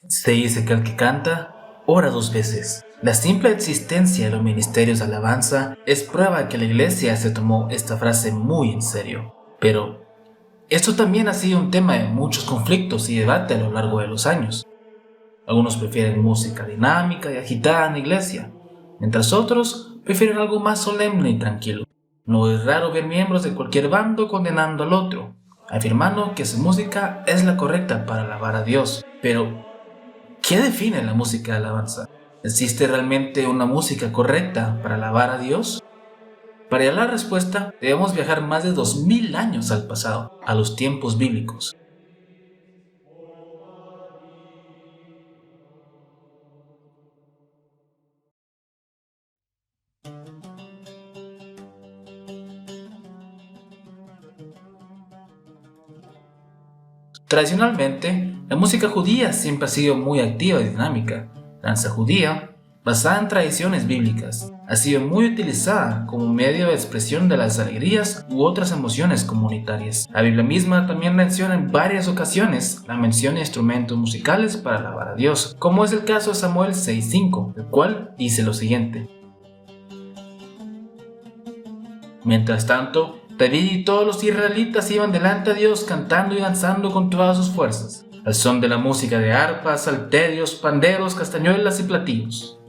Se dice que el que canta, ora dos veces. La simple existencia de los ministerios de alabanza es prueba que la iglesia se tomó esta frase muy en serio. Pero esto también ha sido un tema de muchos conflictos y debate a lo largo de los años. Algunos prefieren música dinámica y agitada en la iglesia, mientras otros prefieren algo más solemne y tranquilo. No es raro ver miembros de cualquier bando condenando al otro, afirmando que su música es la correcta para alabar a Dios. Pero ¿qué define la música de alabanza? ¿Existe realmente una música correcta para alabar a Dios? Para hallar la respuesta, debemos viajar más de 2000 años al pasado, a los tiempos bíblicos. Tradicionalmente, la música judía siempre ha sido muy activa y dinámica. La danza judía, basada en tradiciones bíblicas, ha sido muy utilizada como medio de expresión de las alegrías u otras emociones comunitarias. La Biblia misma también menciona en varias ocasiones la mención de instrumentos musicales para alabar a Dios, como es el caso de Samuel 6:5, el cual dice lo siguiente: Mientras tanto, David y todos los israelitas iban delante de Dios cantando y danzando con todas sus fuerzas, al son de la música de arpas, salterios, panderos, castañuelas y platillos.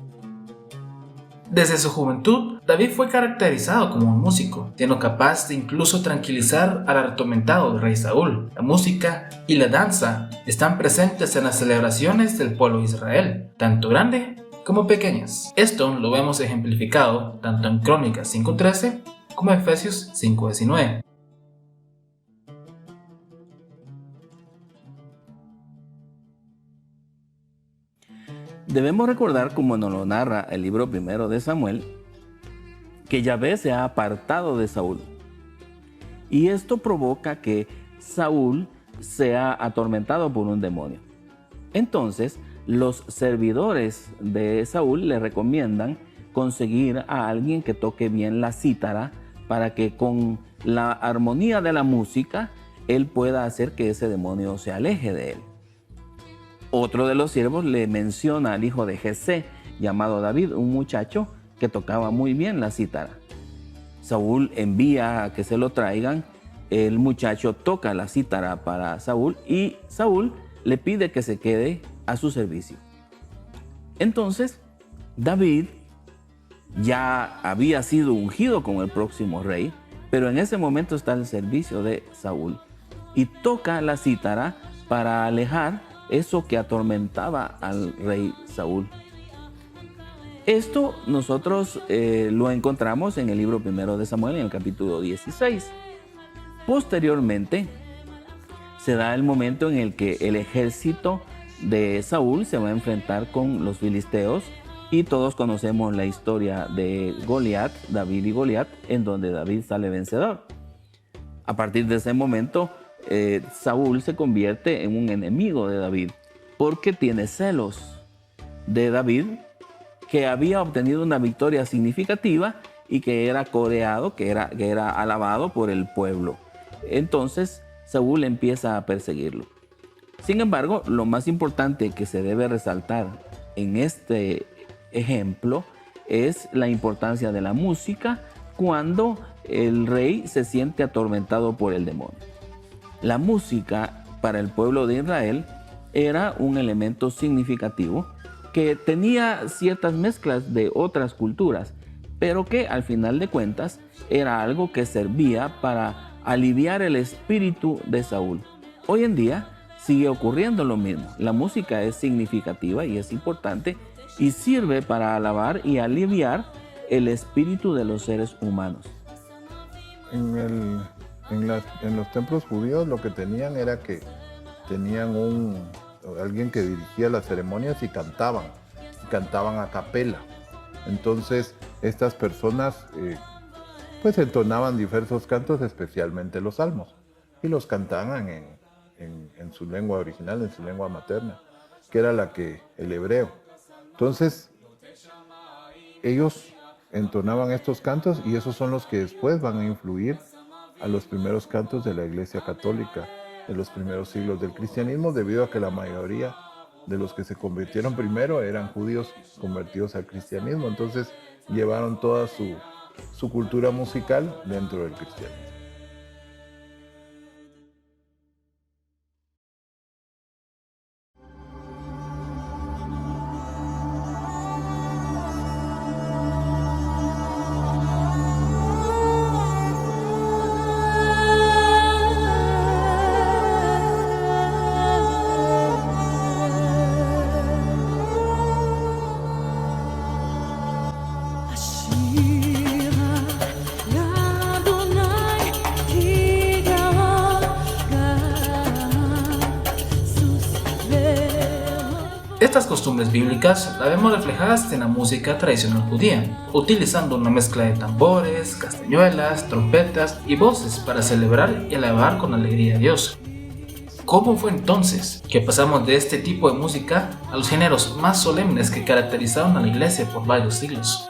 Desde su juventud, David fue caracterizado como un músico, siendo capaz de incluso tranquilizar al atormentado rey Saúl. La música y la danza están presentes en las celebraciones del pueblo de Israel, tanto grande como pequeñas. Esto lo vemos ejemplificado tanto en Crónicas 5:13 como en Efesios 5:19. Debemos recordar, como nos lo narra el libro primero de Samuel, que Yahvé se ha apartado de Saúl. Y esto provoca que Saúl sea atormentado por un demonio. Entonces, los servidores de Saúl le recomiendan conseguir a alguien que toque bien la cítara para que con la armonía de la música él pueda hacer que ese demonio se aleje de él. Otro de los siervos le menciona al hijo de Jesé, llamado David, un muchacho que tocaba muy bien la cítara. Saúl envía a que se lo traigan, el muchacho toca la cítara para Saúl y Saúl le pide que se quede a su servicio. Entonces, David ya había sido ungido como el próximo rey, pero en ese momento está al servicio de Saúl y toca la cítara para alejar eso que atormentaba al rey Saúl. Esto nosotros lo encontramos en el libro primero de Samuel, en el capítulo 16. Posteriormente, se da el momento en el que el ejército de Saúl se va a enfrentar con los filisteos y todos conocemos la historia de Goliat, David y Goliat, en donde David sale vencedor. A partir de ese momento, Saúl se convierte en un enemigo de David porque tiene celos de David, que había obtenido una victoria significativa y que era coreado, que era alabado por el pueblo. Entonces Saúl empieza a perseguirlo. Sin embargo, lo más importante que se debe resaltar en este ejemplo es la importancia de la música cuando el rey se siente atormentado por el demonio. La música para el pueblo de Israel era un elemento significativo que tenía ciertas mezclas de otras culturas, pero que al final de cuentas era algo que servía para aliviar el espíritu de Saúl. Hoy en día sigue ocurriendo lo mismo. La música es significativa y es importante y sirve para alabar y aliviar el espíritu de los seres humanos. En los templos judíos lo que tenían era que tenían alguien que dirigía las ceremonias y cantaban a capela. Entonces estas personas pues entonaban diversos cantos, especialmente los salmos, y los cantaban en su lengua original, en su lengua materna, que era el hebreo. Entonces ellos entonaban estos cantos y esos son los que después van a influir a los primeros cantos de la Iglesia Católica de los primeros siglos del cristianismo, debido a que la mayoría de los que se convirtieron primero eran judíos convertidos al cristianismo. Entonces llevaron toda su cultura musical dentro del cristianismo. Estas costumbres bíblicas las vemos reflejadas en la música tradicional judía, utilizando una mezcla de tambores, castañuelas, trompetas y voces para celebrar y alabar con alegría a Dios. ¿Cómo fue entonces que pasamos de este tipo de música a los géneros más solemnes que caracterizaron a la iglesia por varios siglos?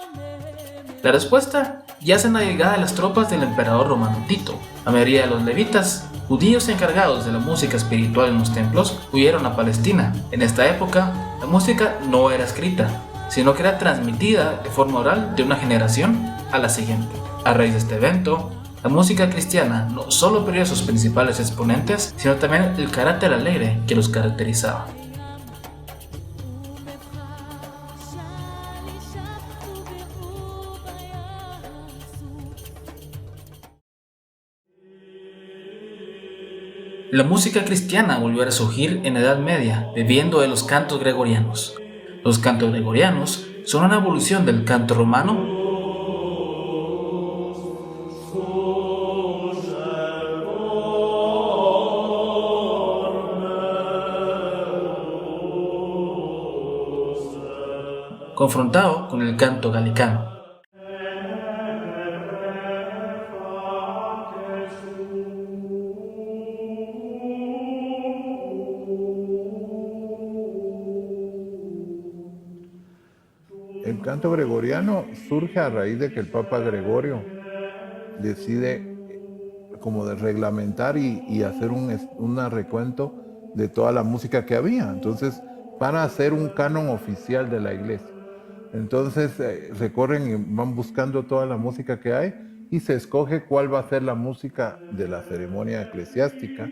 La respuesta yace en la llegada de las tropas del emperador romano Tito. La mayoría de los levitas, judíos encargados de la música espiritual en los templos, huyeron a Palestina. En esta época, la música no era escrita, sino que era transmitida de forma oral de una generación a la siguiente. A raíz de este evento, la música cristiana no solo perdió sus principales exponentes, sino también el carácter alegre que los caracterizaba. La música cristiana volvió a resurgir en la Edad Media, bebiendo de los cantos gregorianos. Los cantos gregorianos son una evolución del canto romano confrontado con el canto galicano. El canto gregoriano surge a raíz de que el Papa Gregorio decide como de reglamentar y hacer un recuento de toda la música que había. Entonces, para hacer un canon oficial de la iglesia. Entonces, recorren y van buscando toda la música que hay y se escoge cuál va a ser la música de la ceremonia eclesiástica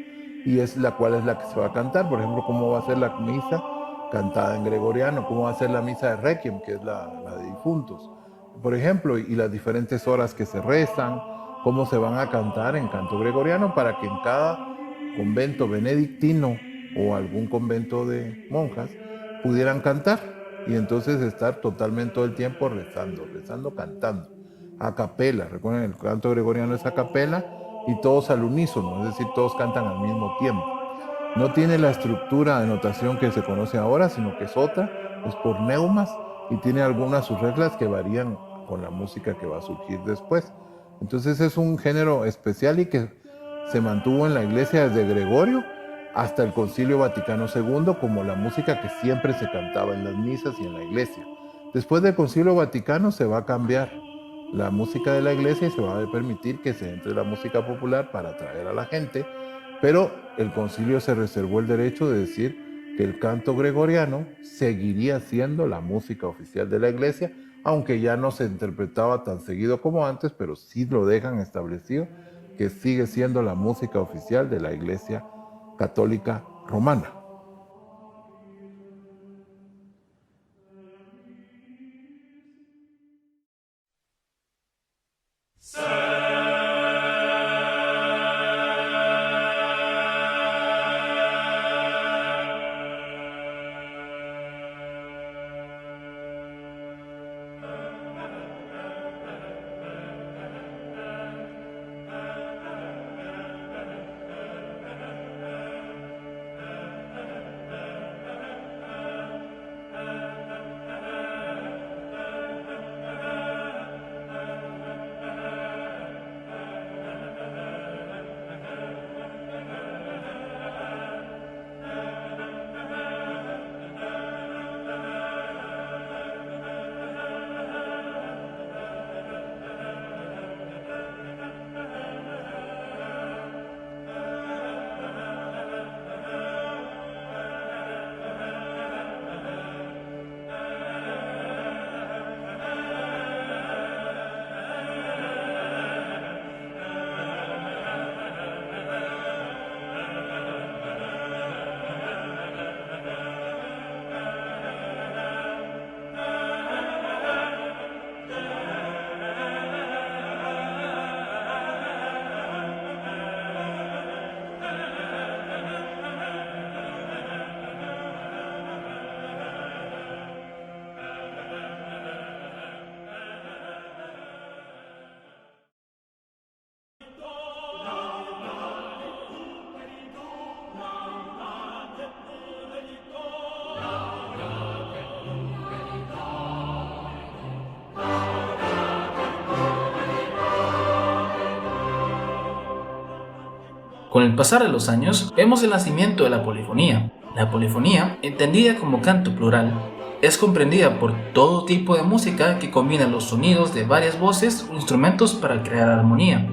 y cuál es la que se va a cantar. Por ejemplo, cómo va a ser la misa cantada en gregoriano, cómo va a ser la misa de Requiem, que es la de difuntos, por ejemplo, y las diferentes horas que se rezan, cómo se van a cantar en canto gregoriano, para que en cada convento benedictino o algún convento de monjas pudieran cantar y entonces estar totalmente todo el tiempo rezando, cantando, a capela. Recuerden, el canto gregoriano es a capela y todos al unísono, es decir, todos cantan al mismo tiempo. No tiene la estructura de notación que se conoce ahora, sino que es otra, es por neumas y tiene algunas sus reglas que varían con la música que va a surgir después. Entonces es un género especial y que se mantuvo en la iglesia desde Gregorio hasta el Concilio Vaticano II como la música que siempre se cantaba en las misas y en la iglesia. Después del Concilio Vaticano se va a cambiar la música de la iglesia y se va a permitir que se entre la música popular para atraer a la gente, pero el concilio se reservó el derecho de decir que el canto gregoriano seguiría siendo la música oficial de la iglesia, aunque ya no se interpretaba tan seguido como antes, pero sí lo dejan establecido que sigue siendo la música oficial de la Iglesia Católica Romana. Con el pasar de los años, vemos el nacimiento de la polifonía. La polifonía, entendida como canto plural, es comprendida por todo tipo de música que combina los sonidos de varias voces o instrumentos para crear armonía.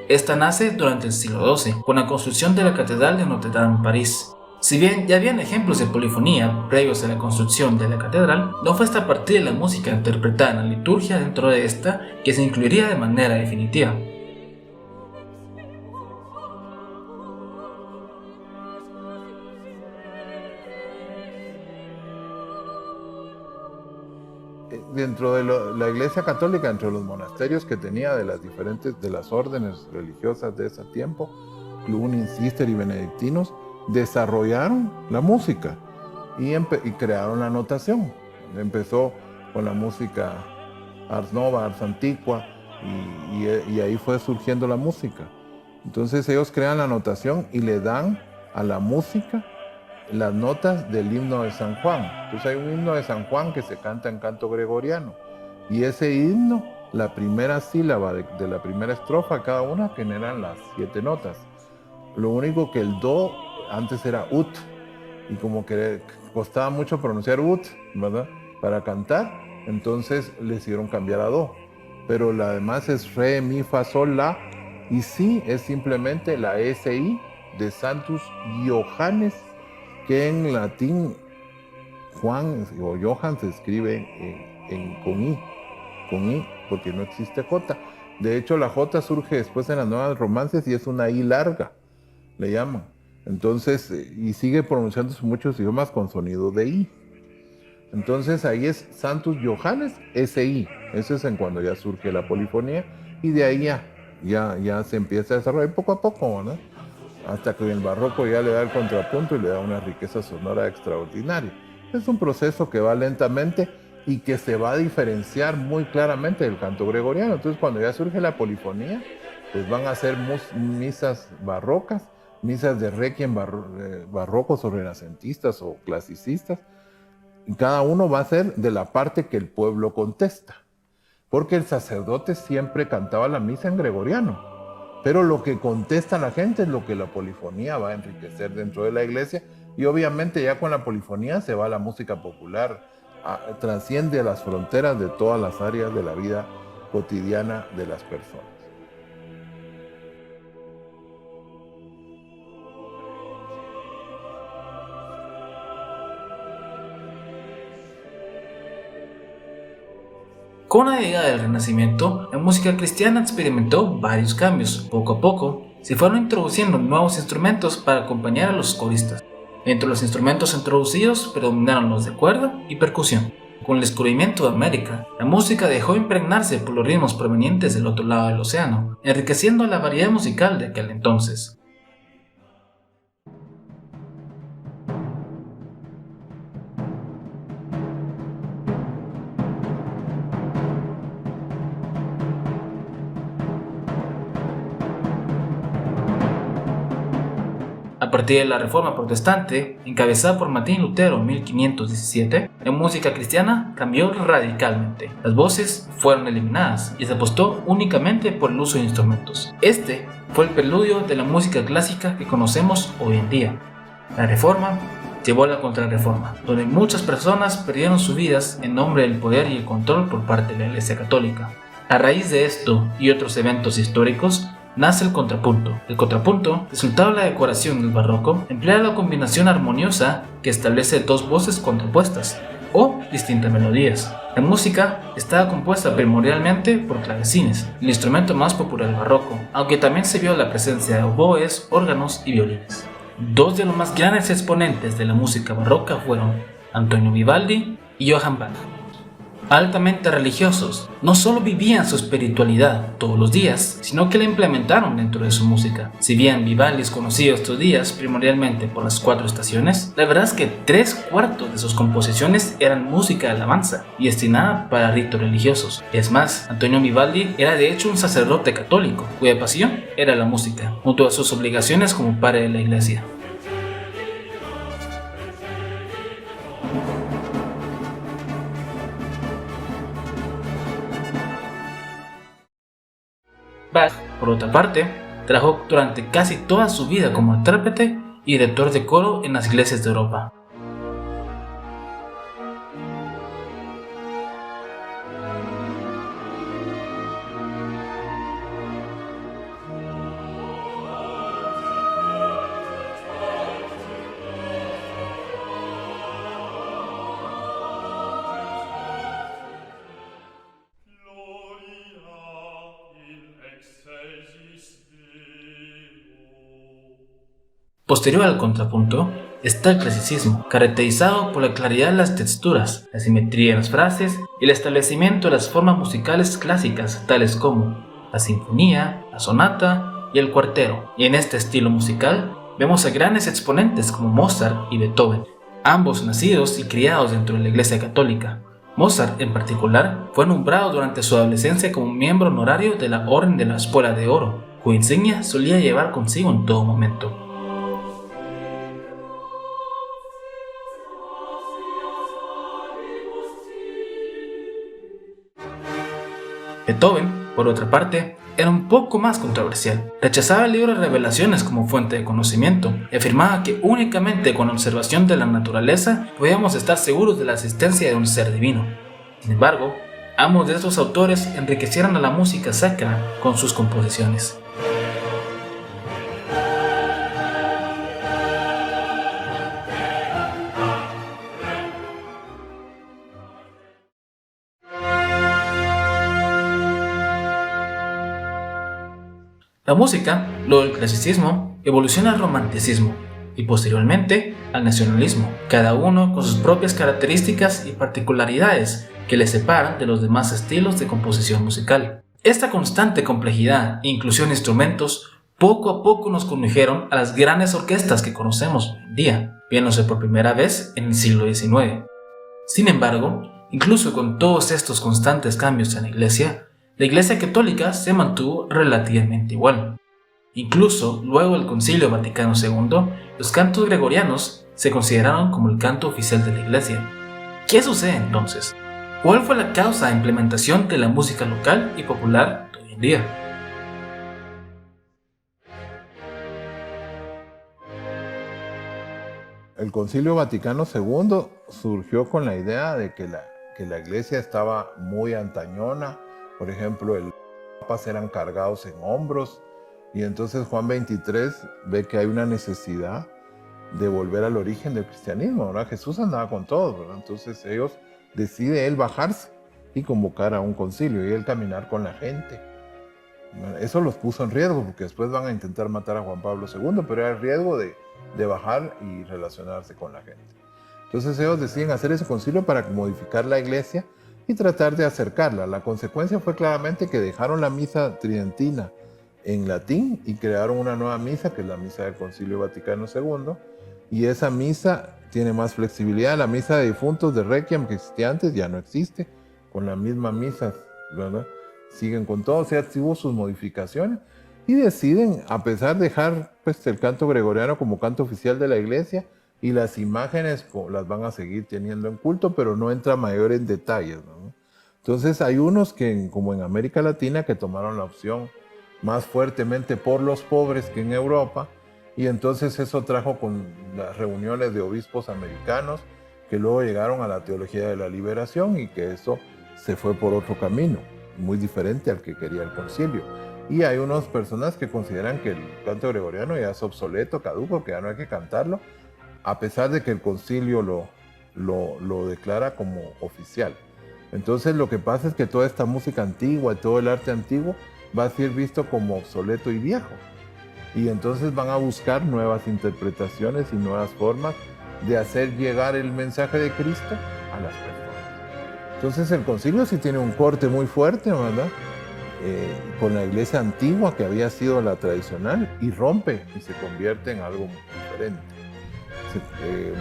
Esta nace durante el siglo XII, con la construcción de la Catedral de Notre Dame en París. Si bien ya habían ejemplos de polifonía previos a la construcción de la catedral, no fue hasta a partir de la música interpretada en la liturgia dentro de esta que se incluiría de manera definitiva. Dentro de la Iglesia Católica, entre los monasterios que tenía de las órdenes religiosas de ese tiempo, Cluny, Cister y benedictinos, desarrollaron la música y crearon la notación. Empezó con la música Ars Nova, Ars Antiqua, y ahí fue surgiendo la música. Entonces ellos crean la notación y le dan a la música las notas del himno de San Juan. Entonces hay un himno de San Juan que se canta en canto gregoriano. Y ese himno, la primera sílaba de la primera estrofa, cada una generan las 7 notas. Lo único que el do antes era ut, y como que costaba mucho pronunciar ut, ¿verdad? Para cantar, entonces le hicieron cambiar a do. Pero la demás es re, mi, fa, sol, la, y sí es simplemente la SI de Santus Johannes, que en latín Juan o Johann se escribe con I, porque no existe J. De hecho, la J surge después en las nuevas romances y es una I larga, le llaman. Entonces, y sigue pronunciándose en muchos idiomas con sonido de I. Entonces ahí es Santus Johannes SI. Eso es en cuando ya surge la polifonía y de ahí ya se empieza a desarrollar poco a poco, ¿no? Hasta que el barroco ya le da el contrapunto y le da una riqueza sonora extraordinaria. Es un proceso que va lentamente y que se va a diferenciar muy claramente del canto gregoriano. Entonces, cuando ya surge la polifonía, pues van a ser misas barrocas, misas de requiem barrocos o renacentistas o clasicistas, y cada uno va a ser de la parte que el pueblo contesta, porque el sacerdote siempre cantaba la misa en gregoriano. Pero lo que contesta la gente es lo que la polifonía va a enriquecer dentro de la iglesia, y obviamente ya con la polifonía se va a la música popular, trasciende las fronteras de todas las áreas de la vida cotidiana de las personas. Con la llegada del Renacimiento, la música cristiana experimentó varios cambios. Poco a poco, se fueron introduciendo nuevos instrumentos para acompañar a los coristas. Entre los instrumentos introducidos predominaron los de cuerda y percusión. Con el descubrimiento de América, la música dejó de impregnarse por los ritmos provenientes del otro lado del océano, enriqueciendo la variedad musical de aquel entonces. A partir de la Reforma Protestante, encabezada por Martín Lutero en 1517, la música cristiana cambió radicalmente. Las voces fueron eliminadas y se apostó únicamente por el uso de instrumentos. Este fue el preludio de la música clásica que conocemos hoy en día. La Reforma llevó a la Contrarreforma, donde muchas personas perdieron sus vidas en nombre del poder y el control por parte de la Iglesia Católica. A raíz de esto y otros eventos históricos, nace el contrapunto. El contrapunto, resultado de la decoración del barroco, emplea la combinación armoniosa que establece dos voces contrapuestas o distintas melodías. La música estaba compuesta primordialmente por clavecines, el instrumento más popular del barroco, aunque también se vio la presencia de oboes, órganos y violines. Dos de los más grandes exponentes de la música barroca fueron Antonio Vivaldi y Johann Bach. Altamente religiosos, no solo vivían su espiritualidad todos los días, sino que la implementaron dentro de su música. Si bien Vivaldi es conocido estos días primordialmente por las 4 estaciones, la verdad es que 3/4 de sus composiciones eran música de alabanza y destinada para ritos religiosos. Es más, Antonio Vivaldi era de hecho un sacerdote católico, cuya pasión era la música, junto a sus obligaciones como padre de la iglesia. Bach, por otra parte, trabajó durante casi toda su vida como intérprete y director de coro en las iglesias de Europa. Posterior al contrapunto está el clasicismo, caracterizado por la claridad de las texturas, la simetría de las frases y el establecimiento de las formas musicales clásicas tales como la sinfonía, la sonata y el cuartero. Y en este estilo musical vemos a grandes exponentes como Mozart y Beethoven, ambos nacidos y criados dentro de la Iglesia Católica. Mozart, en particular, fue nombrado durante su adolescencia como miembro honorario de la Orden de la Espuela de Oro, cuya insignia solía llevar consigo en todo momento. Beethoven, por otra parte, era un poco más controversial. Rechazaba el libro de Revelaciones como fuente de conocimiento y afirmaba que únicamente con la observación de la naturaleza podíamos estar seguros de la existencia de un ser divino. Sin embargo, ambos de estos autores enriquecieron a la música sacra con sus composiciones. La música, luego del clasicismo, evoluciona al romanticismo y posteriormente al nacionalismo, cada uno con sus propias características y particularidades que le separan de los demás estilos de composición musical. Esta constante complejidad e inclusión de instrumentos poco a poco nos condujeron a las grandes orquestas que conocemos hoy en día, viéndose por primera vez en el siglo XIX. Sin embargo, incluso con todos estos constantes cambios en la Iglesia Católica se mantuvo relativamente igual. Incluso luego del Concilio Vaticano II, los cantos gregorianos se consideraron como el canto oficial de la Iglesia. ¿Qué sucede entonces? ¿Cuál fue la causa de implementación de la música local y popular de hoy en día? El Concilio Vaticano II surgió con la idea de que la iglesia estaba muy antañona. Por ejemplo, los papas eran cargados en hombros y entonces Juan XXIII ve que hay una necesidad de volver al origen del cristianismo, ¿verdad? Jesús andaba con todos, ¿verdad? Entonces ellos decide él bajarse y convocar a un concilio y él caminar con la gente. Bueno, eso los puso en riesgo porque después van a intentar matar a Juan Pablo II, pero era el riesgo de bajar y relacionarse con la gente. Entonces ellos deciden hacer ese concilio para modificar la iglesia y tratar de acercarla. La consecuencia fue claramente que dejaron la misa tridentina en latín y crearon una nueva misa, que es la misa del Concilio Vaticano II, y esa misa tiene más flexibilidad. La misa de difuntos de Requiem que existía antes ya no existe, con la misma misa, ¿verdad? Siguen con todo, o sea, hubo sus modificaciones y deciden, a pesar de dejar pues, el canto gregoriano como canto oficial de la iglesia, y las imágenes las van a seguir teniendo en culto, pero no entra mayor en detalles, ¿no? Entonces hay unos que, como en América Latina, que tomaron la opción más fuertemente por los pobres que en Europa, y entonces eso trajo con las reuniones de obispos americanos, que luego llegaron a la teología de la liberación y que eso se fue por otro camino, muy diferente al que quería el concilio. Y hay unas personas que consideran que el canto gregoriano ya es obsoleto, caduco, que ya no hay que cantarlo, a pesar de que el concilio lo declara como oficial. Entonces lo que pasa es que toda esta música antigua y todo el arte antiguo va a ser visto como obsoleto y viejo. Y entonces van a buscar nuevas interpretaciones y nuevas formas de hacer llegar el mensaje de Cristo a las personas. Entonces el concilio sí tiene un corte muy fuerte, ¿verdad? Con la iglesia antigua que había sido la tradicional, y rompe y se convierte en algo diferente.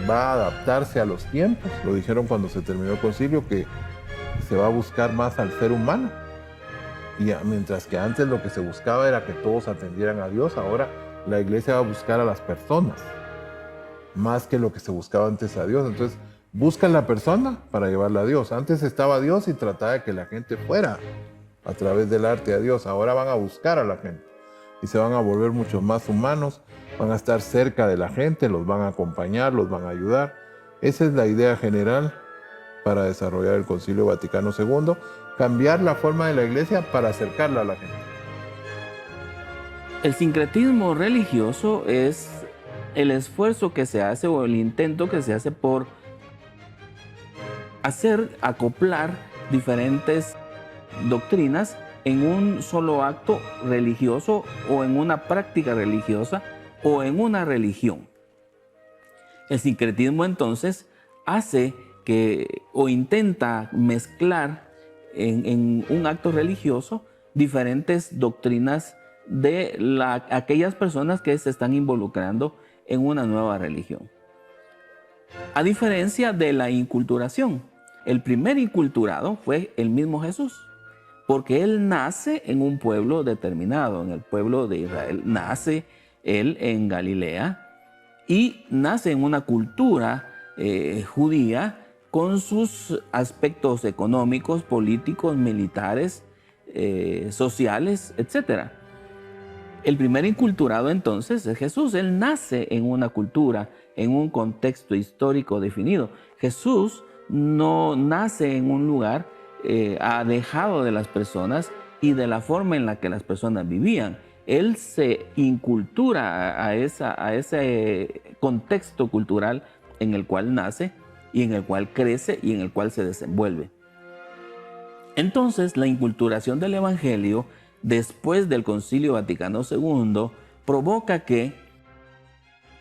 Va a adaptarse a los tiempos. Lo dijeron cuando se terminó el concilio, que se va a buscar más al ser humano. Y mientras que antes lo que se buscaba era que todos atendieran a Dios, ahora la iglesia va a buscar a las personas, más que lo que se buscaba antes a Dios. Entonces, buscan la persona para llevarla a Dios. Antes estaba Dios y trataba de que la gente fuera a través del arte a Dios. Ahora van a buscar a la gente y se van a volver mucho más humanos. Van a estar cerca de la gente, los van a acompañar, los van a ayudar. Esa es la idea general para desarrollar el Concilio Vaticano II, cambiar la forma de la iglesia para acercarla a la gente. El sincretismo religioso es el esfuerzo que se hace o el intento que se hace por acoplar diferentes doctrinas en un solo acto religioso o en una práctica religiosa o en una religión. El sincretismo entonces hace que o intenta mezclar en un acto religioso diferentes doctrinas de aquellas personas que se están involucrando en una nueva religión. A diferencia de la inculturación, el primer inculturado fue el mismo Jesús, porque él nace en un pueblo determinado, en el pueblo de Israel. Nace él en Galilea y nace en una cultura judía con sus aspectos económicos, políticos, militares, sociales, etc. El primer inculturado entonces es Jesús. Él nace en una cultura, en un contexto histórico definido. Jesús no nace en un lugar alejado de las personas y de la forma en la que las personas vivían. Él se incultura a ese contexto cultural en el cual nace y en el cual crece y en el cual se desenvuelve. Entonces, la inculturación del Evangelio después del Concilio Vaticano II provoca que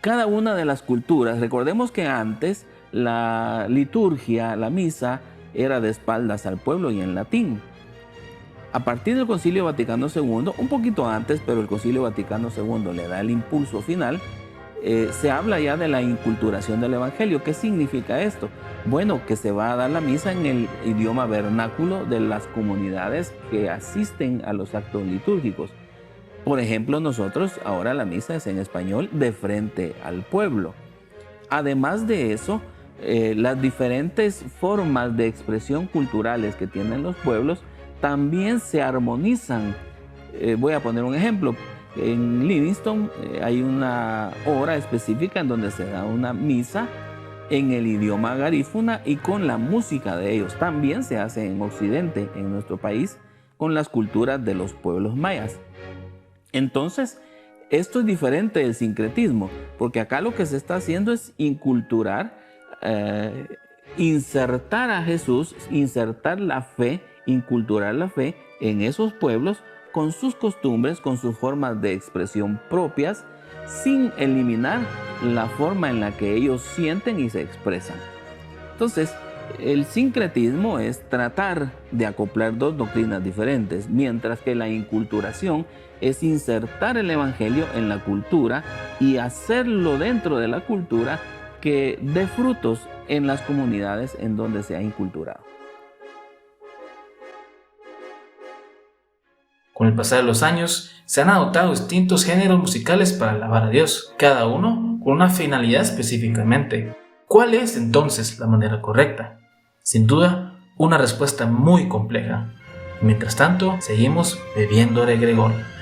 cada una de las culturas, recordemos que antes la liturgia, la misa, era de espaldas al pueblo y en latín. A partir del Concilio Vaticano II, un poquito antes, pero el Concilio Vaticano II le da el impulso final, se habla ya de la inculturación del Evangelio. ¿Qué significa esto? Bueno, que se va a dar la misa en el idioma vernáculo de las comunidades que asisten a los actos litúrgicos. Por ejemplo, nosotros ahora la misa es en español de frente al pueblo. Además de eso, las diferentes formas de expresión culturales que tienen los pueblos también se armonizan. Voy a poner un ejemplo. En Livingston hay una hora específica en donde se da una misa en el idioma garífuna y con la música de ellos. También se hace en Occidente, en nuestro país, con las culturas de los pueblos mayas. Entonces, esto es diferente del sincretismo, porque acá lo que se está haciendo es inculturar, insertar a Jesús, insertar la fe inculturar la fe en esos pueblos con sus costumbres, con sus formas de expresión propias, sin eliminar la forma en la que ellos sienten y se expresan. Entonces, el sincretismo es tratar de acoplar dos doctrinas diferentes, mientras que la inculturación es insertar el evangelio en la cultura y hacerlo dentro de la cultura que dé frutos en las comunidades en donde se ha inculturado. Con el pasar de los años, se han adoptado distintos géneros musicales para alabar a Dios, cada uno con una finalidad específicamente. ¿Cuál es entonces la manera correcta? Sin duda, una respuesta muy compleja. Mientras tanto, seguimos bebiendo de Gregorio.